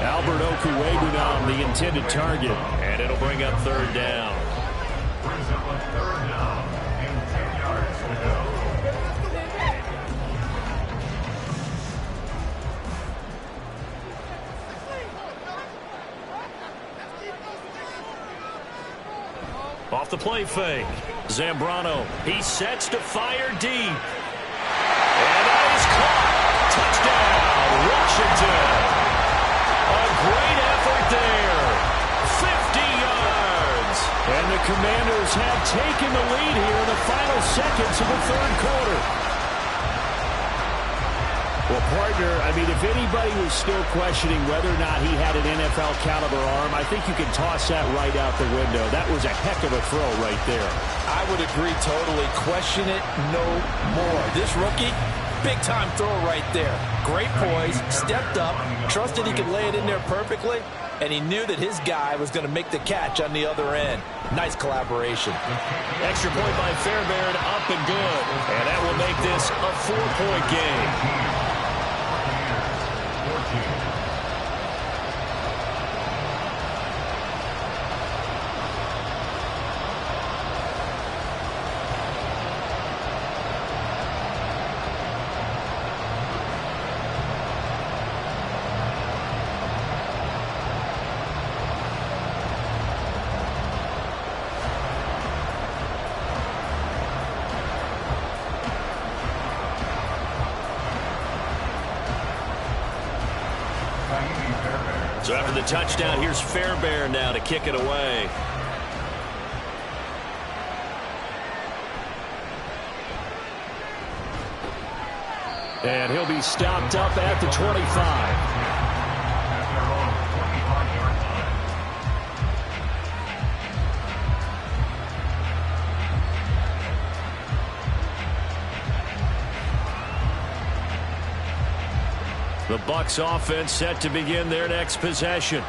Albert Okwuegbunam, the intended target, and it'll bring up 3rd down. Brings up a 3rd down and 10 yards to go. Off the play fake, Zambrano. He sets to fire deep. And that is caught. Touchdown, Washington. A great effort there. 50 yards. And the Commanders have taken the lead here in the final seconds of the 3rd quarter. Well, partner, I mean, if anybody was still questioning whether or not he had an NFL caliber arm, I think you can toss that right out the window. That was a heck of a throw right there. I would agree totally. Question it no more. This rookie, big-time throw right there. Great poise, stepped up, trusted he could lay it in there perfectly, and he knew that his guy was going to make the catch on the other end. Nice collaboration. Extra point by Fairbairn, up and good. And that will make this a 4-point game. So after the touchdown, here's Fairbairn now to kick it away. And he'll be stopped up at the 25. The Bucs offense set to begin their next possession.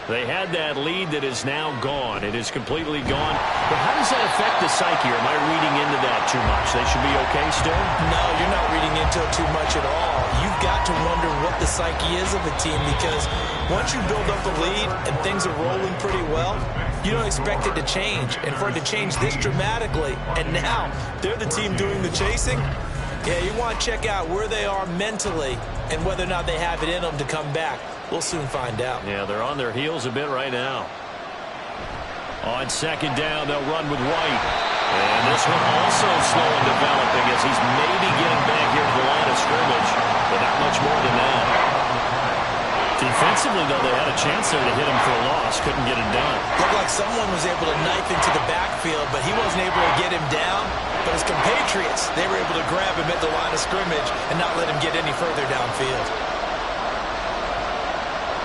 They had that lead that is now gone. It is completely gone. But how does that affect the psyche? Or am I reading into that too much? They should be okay still? No, you're not reading into it too much at all. You've got to wonder what the psyche is of a team, because once you build up a lead and things are rolling pretty well, you don't expect it to change. And for it to change this dramatically, and now they're the team doing the chasing, yeah, you want to check out where they are mentally and whether or not they have it in them to come back. We'll soon find out. Yeah, they're on their heels a bit right now. On second down, they'll run with White. And this one also slow in developing as he's maybe getting back here to the line of scrimmage, but not much more than that. Defensively, though, they had a chance there to hit him for a loss. Couldn't get it done. Looked like someone was able to knife into the backfield, but he wasn't able to get him down. But his compatriots, they were able to grab him at the line of scrimmage and not let him get any further downfield.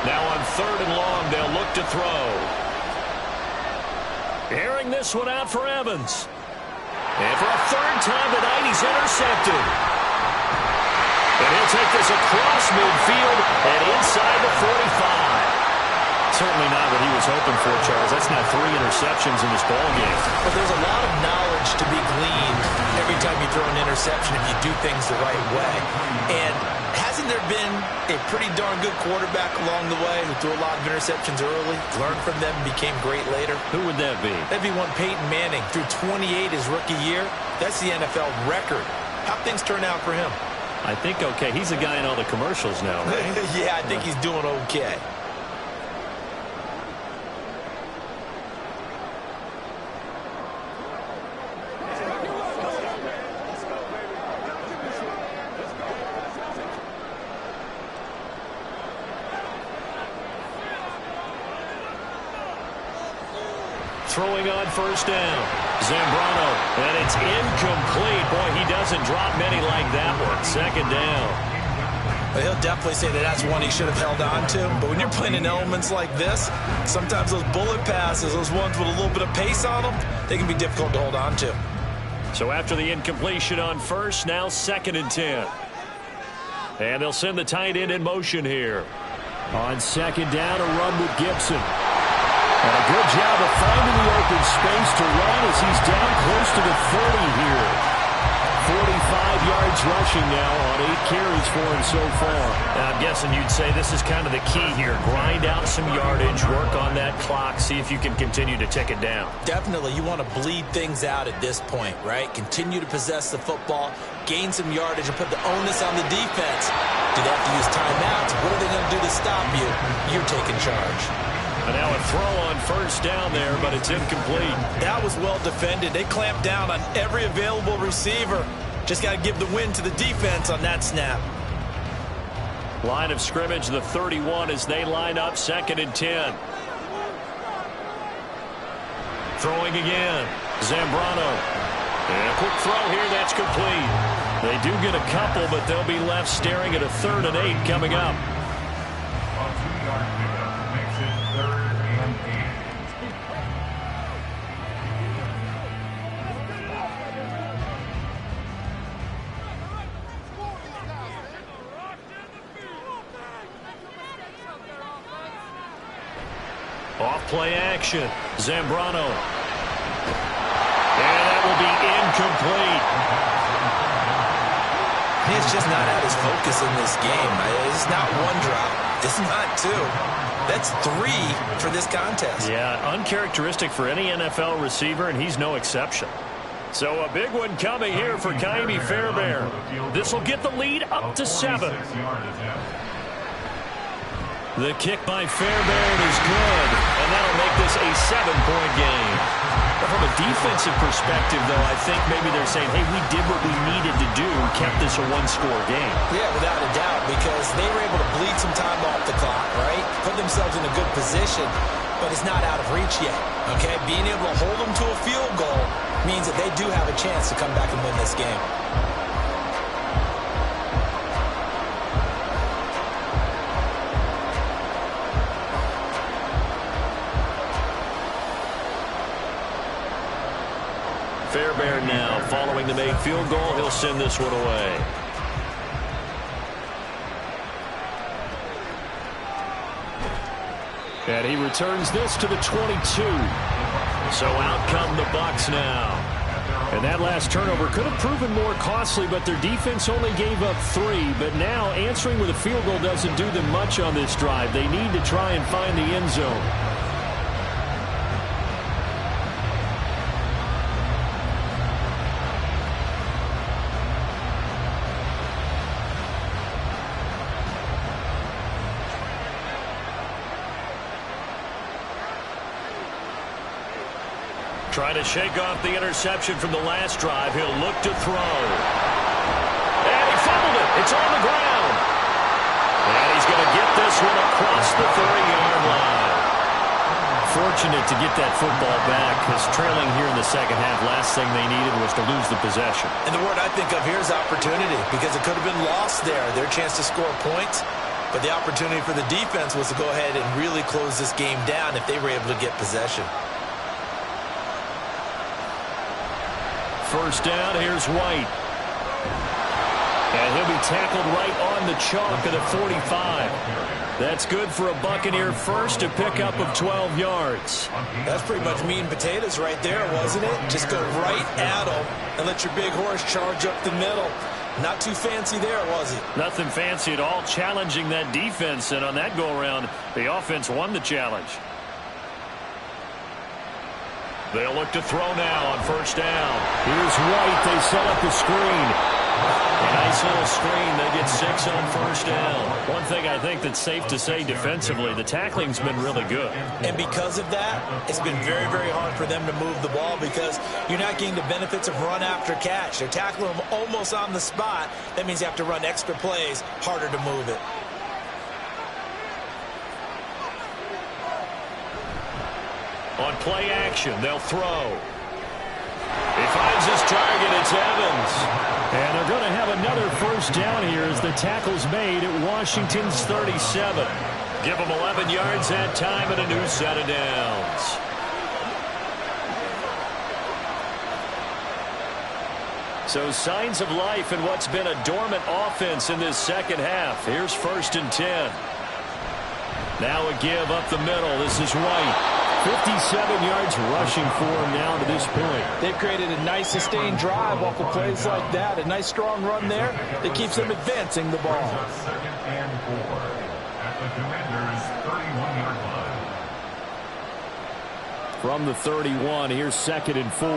Now on 3rd and long, they'll look to throw. Airing this one out for Evans. And for a 3rd time tonight, he's intercepted. And he'll take this across midfield and inside the 45. Certainly not what he was hoping for, Charles. That's now 3 interceptions in this ballgame. But there's a lot of knowledge to be gleaned every time you throw an interception if you do things the right way. And hasn't there been a pretty darn good quarterback along the way who threw a lot of interceptions early, learned from them, became great later? Who would that be? That'd be one Peyton Manning. Threw 28 his rookie year. That's the NFL record. How'd things turn out for him? I think okay. He's a guy in all the commercials now, right? Yeah, I think he's doing okay. Throwing on 1st down. Zambrano, and it's incomplete. Boy, he doesn't drop many like that one. 2nd down. Well, he'll definitely say that that's one he should have held on to. But when you're playing in elements like this, sometimes those bullet passes, those ones with a little bit of pace on them, they can be difficult to hold on to. So after the incompletion on 1st, now 2nd and 10. And they'll send the tight end in motion here. On 2nd down, a run with Gibson. And a good job of finding the open space to run as he's down close to the 30 here. 45 yards rushing now on 8 carries for him so far. Now, I'm guessing you'd say this is kind of the key here. Grind out some yardage, work on that clock, see if you can continue to tick it down. Definitely, you want to bleed things out at this point, right? Continue to possess the football, gain some yardage, and put the onus on the defense. Do they have to use timeouts? What are they going to do to stop you? You're taking charge. And now a throw on 1st down there, but it's incomplete. That was well defended. They clamped down on every available receiver. Just got to give the win to the defense on that snap. Line of scrimmage, the 31 as they line up 2nd and 10. Throwing again. Zambrano. And a quick throw here, that's complete. They do get a couple, but they'll be left staring at a 3rd and 8 coming up. Off-play action. Zambrano. And that will be incomplete. He's just not at his focus in this game. It's not one drop. It's not 2. That's 3 for this contest. Yeah, uncharacteristic for any NFL receiver, and he's no exception. So a big one coming here for Kaimi Fairbairn. This will get the lead up to 7. The kick by Fairbairn is good, and that'll make this a 7-point game. But from a defensive perspective, though, I think maybe they're saying, hey, we did what we needed to do and kept this a 1-score game. Yeah, without a doubt, because they were able to bleed some time off the clock, right? Put themselves in a good position, but it's not out of reach yet, okay? Being able to hold them to a field goal means that they do have a chance to come back and win this game. Fairbairn now, following the made field goal, he'll send this one away. And he returns this to the 22. So out come the Bucs now. And that last turnover could have proven more costly, but their defense only gave up 3. But now answering with a field goal doesn't do them much on this drive. They need to try and find the end zone. Trying to shake off the interception from the last drive. He'll look to throw. And he fumbled it. It's on the ground. And he's going to get this one across the 30-yard line. Fortunate to get that football back, because trailing here in the second half, last thing they needed was to lose the possession. And the word I think of here is opportunity, because it could have been lost there, their chance to score points. But the opportunity for the defense was to go ahead and really close this game down if they were able to get possession. First down, here's White. And he'll be tackled right on the chalk at the 45. That's good for a Buccaneer first, a pickup of 12 yards. That's pretty much meat and potatoes right there, wasn't it? Just go right at them and let your big horse charge up the middle. Not too fancy there, was it? Nothing fancy at all, challenging that defense. And on that go-around, the offense won the challenge. They'll look to throw now on first down. Here's White. They set up the screen. A nice little screen. They get 6 on first down. One thing I think that's safe to say defensively, the tackling's been really good. And because of that, it's been very, very hard for them to move the ball, because you're not getting the benefits of run after catch. They're tackling them almost on the spot. That means you have to run extra plays, harder to move it. On play action, they'll throw. He finds his target. It's Evans. And they're going to have another first down here as the tackle's made at Washington's 37. Give them 11 yards that time and a new set of downs. So signs of life in what's been a dormant offense in this second half. Here's 1st and 10. Now a give up the middle. This is White. 57 yards rushing for him now to this point. They've created a nice sustained drive off of plays like that. A nice strong run there that keeps them advancing the ball. 2nd and 4 at the Commanders' 31-yard line. From the 31, here's 2nd and 4.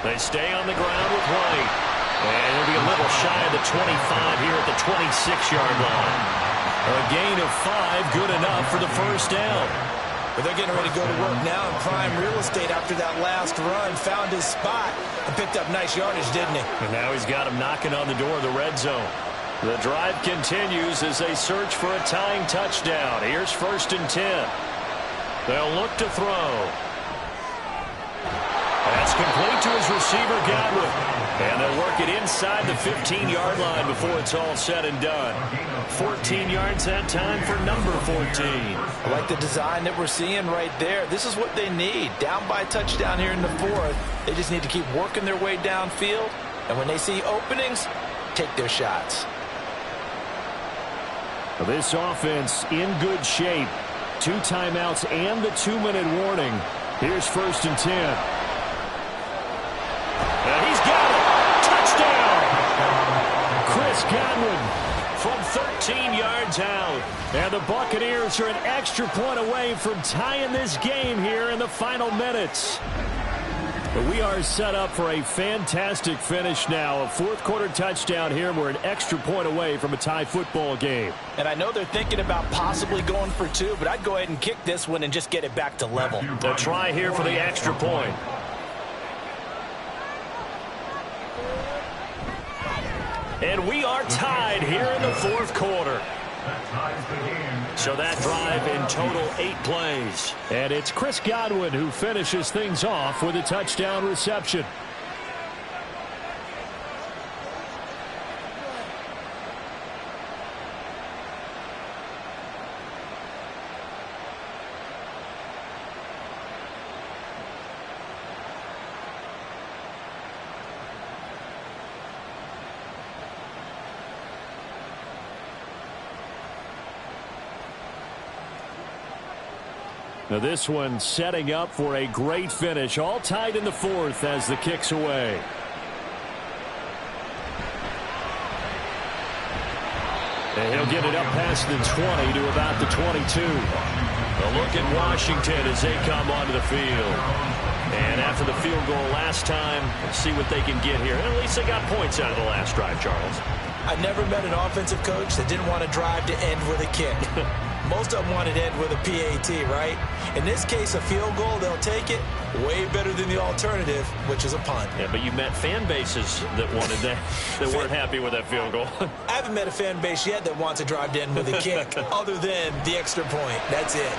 They stay on the ground with White. And he'll be a little shy of the 25 here at the 26-yard line. A gain of 5, good enough for the first down. But they're getting ready to go to work now in prime real estate after that last run. Found his spot and picked up nice yardage, didn't he? And now he's got him knocking on the door of the red zone. The drive continues as they search for a tying touchdown. Here's 1st and 10. They'll look to throw. That's complete to his receiver, Godwin. And they'll work it inside the 15-yard line before it's all said and done. 14 yards that time for number 14. I like the design that we're seeing right there. This is what they need. Down by a touchdown here in the 4th. They just need to keep working their way downfield. And when they see openings, take their shots. This offense in good shape. 2 timeouts and the 2-minute warning. Here's 1st and 10. And he's got it. Touchdown. Chris Godwin from 13 yards out. And the Buccaneers are an extra point away from tying this game here in the final minutes. But we are set up for a fantastic finish now. A 4th quarter touchdown here. We're an extra point away from a tie football game. And I know they're thinking about possibly going for 2, but I'd go ahead and kick this one and just get it back to level. A try here for the extra point. And we are tied here in the 4th quarter. So that drive in total 8 plays. And it's Chris Godwin who finishes things off with a touchdown reception. Now this one setting up for a great finish. All tied in the 4th as the kick's away. And he'll get it up past the 20 to about the 22. A look at Washington as they come onto the field. And after the field goal last time, let's see what they can get here. And at least they got points out of the last drive, Charles. I never met an offensive coach that didn't want a drive to end with a kick. Most of them want it end with a PAT, right? In this case, a field goal, they'll take it. Way better than the alternative, which is a punt. Yeah, but you met fan bases that wanted that, that weren't happy with that field goal. I haven't met a fan base yet that wants to drive to end with a kick, other than the extra point. That's it.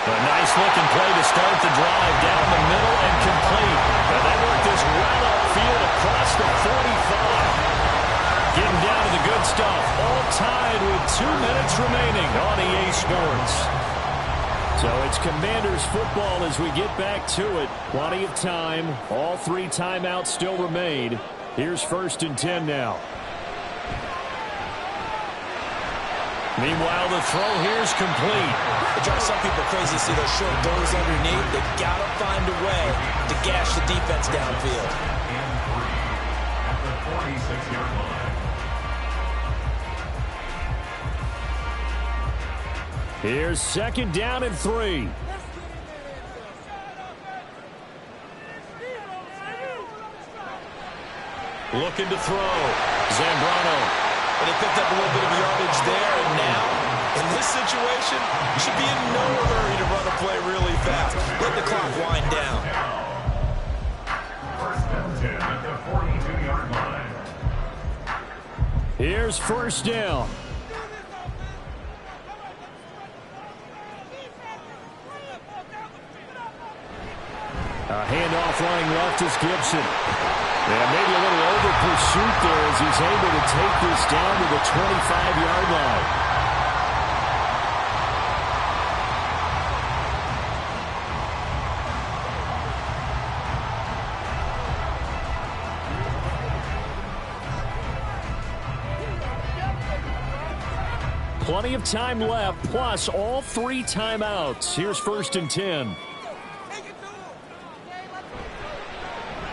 A nice-looking play to start the drive down the middle and complete. And they work this well upfield across the 45. Getting down to the good stuff. All tied with 2 minutes remaining on EA Sports. So it's Commanders football as we get back to it. Plenty of time. All 3 timeouts still remain. Here's 1st and 10 now. Meanwhile, the throw here's complete. It drives some people crazy to see those short throws underneath. They got to find a way to gash the defense downfield. And 3 at the 46-yard line. Here's 2nd down and 3. Looking to throw. Zambrano. And he picked up a little bit of yardage there, and now, in this situation, you should be in no hurry to run a play really fast. Let the clock wind down. 1st and 10 at the 42-yard line. Here's 1st down. A handoff running left is Gibson. Yeah, maybe a little over pursuit there as he's able to take this down to the 25-yard line. Plenty of time left, plus all 3 timeouts. Here's 1st and 10.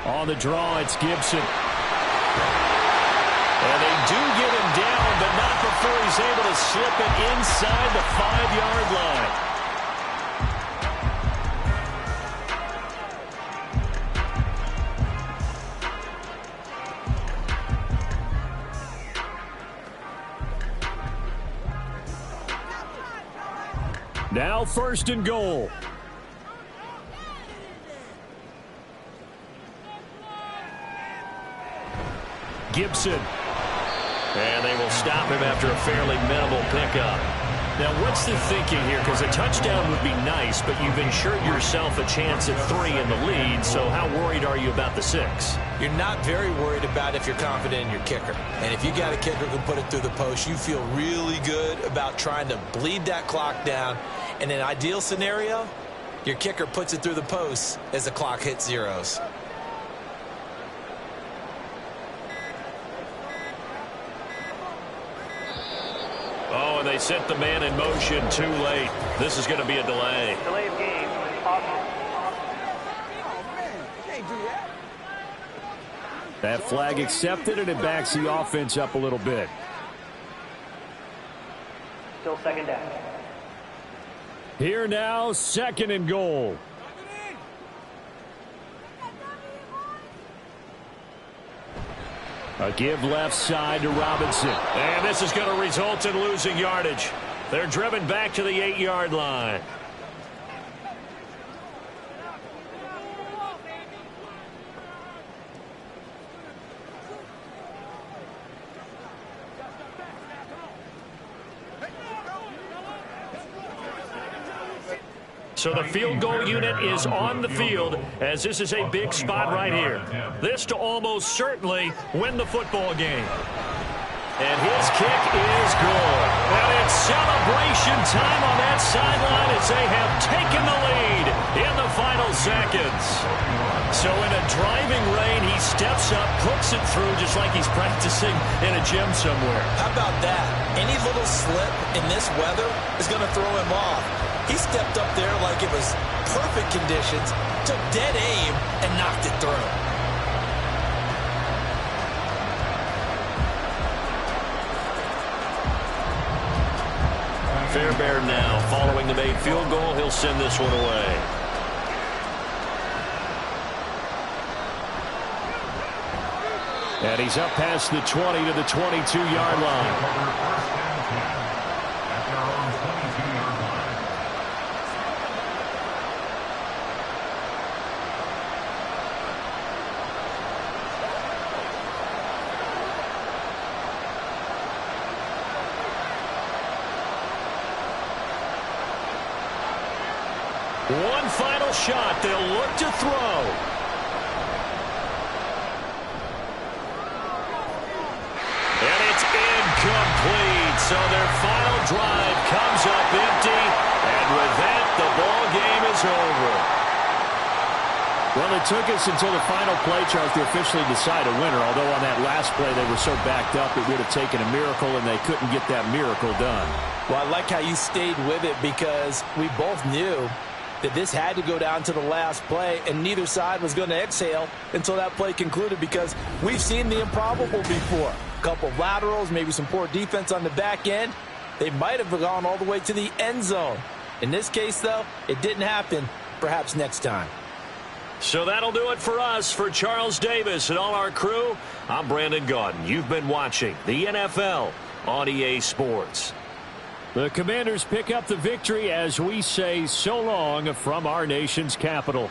On the draw, it's Gibson. And they do get him down, but not before he's able to slip it inside the 5-yard line. Now 1st and goal. Gibson. And they will stop him after a fairly minimal pickup. Now, what's the thinking here? Because a touchdown would be nice, but you've ensured yourself a chance at 3 in the lead, so how worried are you about the 6? You're not very worried about if you're confident in your kicker. And if you got a kicker who can put it through the post, you feel really good about trying to bleed that clock down. In an ideal scenario, your kicker puts it through the post as the clock hits zeros. Oh, and they set the man in motion too late. This is going to be a delay. Delay of game. Offense. That flag accepted, and it backs the offense up a little bit. Still 2nd down. Here now, 2nd and goal. A give left side to Robinson. And this is going to result in losing yardage. They're driven back to the 8-yard line. So the field goal unit is on the field as this is a big spot right here. This to almost certainly win the football game. And his kick is good. And it's celebration time on that sideline as they have taken the lead in the final seconds. So in a driving rain, he steps up, puts it through just like he's practicing in a gym somewhere. How about that? Any little slip in this weather is going to throw him off. He stepped up there like it was perfect conditions, took dead aim, and knocked it through. Fairbairn now following the made field goal. He'll send this one away. And he's up past the 20 to the 22-yard line. One final shot. They'll look to throw. And it's incomplete. So their final drive comes up empty. And with that, the ball game is over. Well, it took us until the final play, Charles, to officially decide a winner. Although on that last play they were so backed up it would have taken a miracle, and they couldn't get that miracle done. Well, I like how you stayed with it because we both knew that this had to go down to the last play, and neither side was going to exhale until that play concluded because we've seen the improbable before. A couple of laterals, maybe some poor defense on the back end. They might have gone all the way to the end zone. In this case, though, it didn't happen. Perhaps next time. So that'll do it for us. For Charles Davis and all our crew, I'm Brandon Gaudin. You've been watching the NFL on EA Sports. The Commanders pick up the victory as we say so long from our nation's capital.